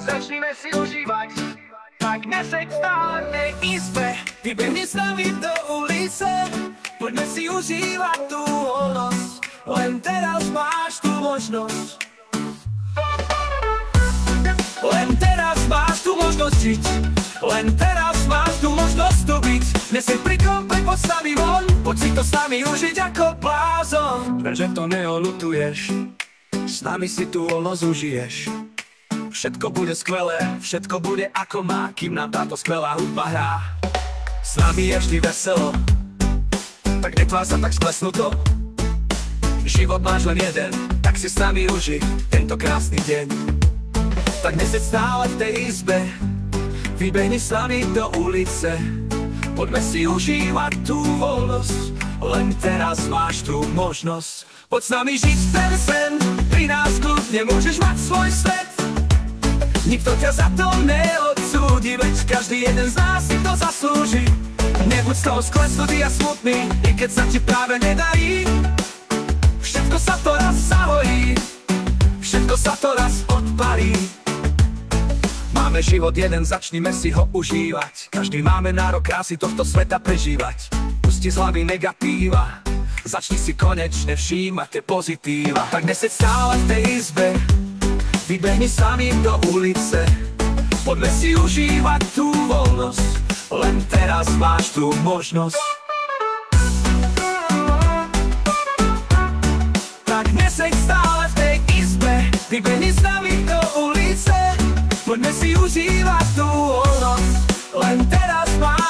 Začnime si užívať. Tak neseď stále v tej izbe, vybehni s nami do ulice. Poďme si užívať tú voľnosť, len teraz máš tú možnosť. Len teraz máš tú možnosť žiť, len teraz máš tú možnosť tu byť. Neseď pri kompe, poď s nami von, poď si to s nami užiť ako blázon. Ver, že to neolutuješ, s nami si tú voľnosť užiješ. Všetko bude skvelé, všetko bude ako má, kým nám táto skvelá hudba hrá. S nami je vždy veselo, tak netvár sa tak sklesnuto. Život máš len jeden, tak si s nami uži tento krásny deň. Tak neseď stále v tej izbe, vybehni s nami do ulice. Poďme si užívať tú voľnosť, len teraz máš tú možnosť. Poď s nami žiť ten sen, pri nás kľudne môžeš mať svoj svet. Nikto ťa za to neodsúdi, veď každý jeden z nás si to zaslúži. Nebuď z toho sklesnutý a smutný, i keď sa ti práve nedarí. Všetko sa to raz zahojí, všetko sa to raz odparí. Máme život jeden, začnime si ho užívať. Každý máme nárok krásy tohto sveta prežívať. Pusti z hlavy negatíva, začni si konečne všímať tie pozitíva. Tak neseď stále v tej izbe, vybehni s nami do ulice. Poďme si užívať tú voľnosť, len teraz máš tú možnosť. Tak neseď stále v tej izbe, vybehni s nami do ulice. Poďme si užívať tú voľnosť, len teraz máš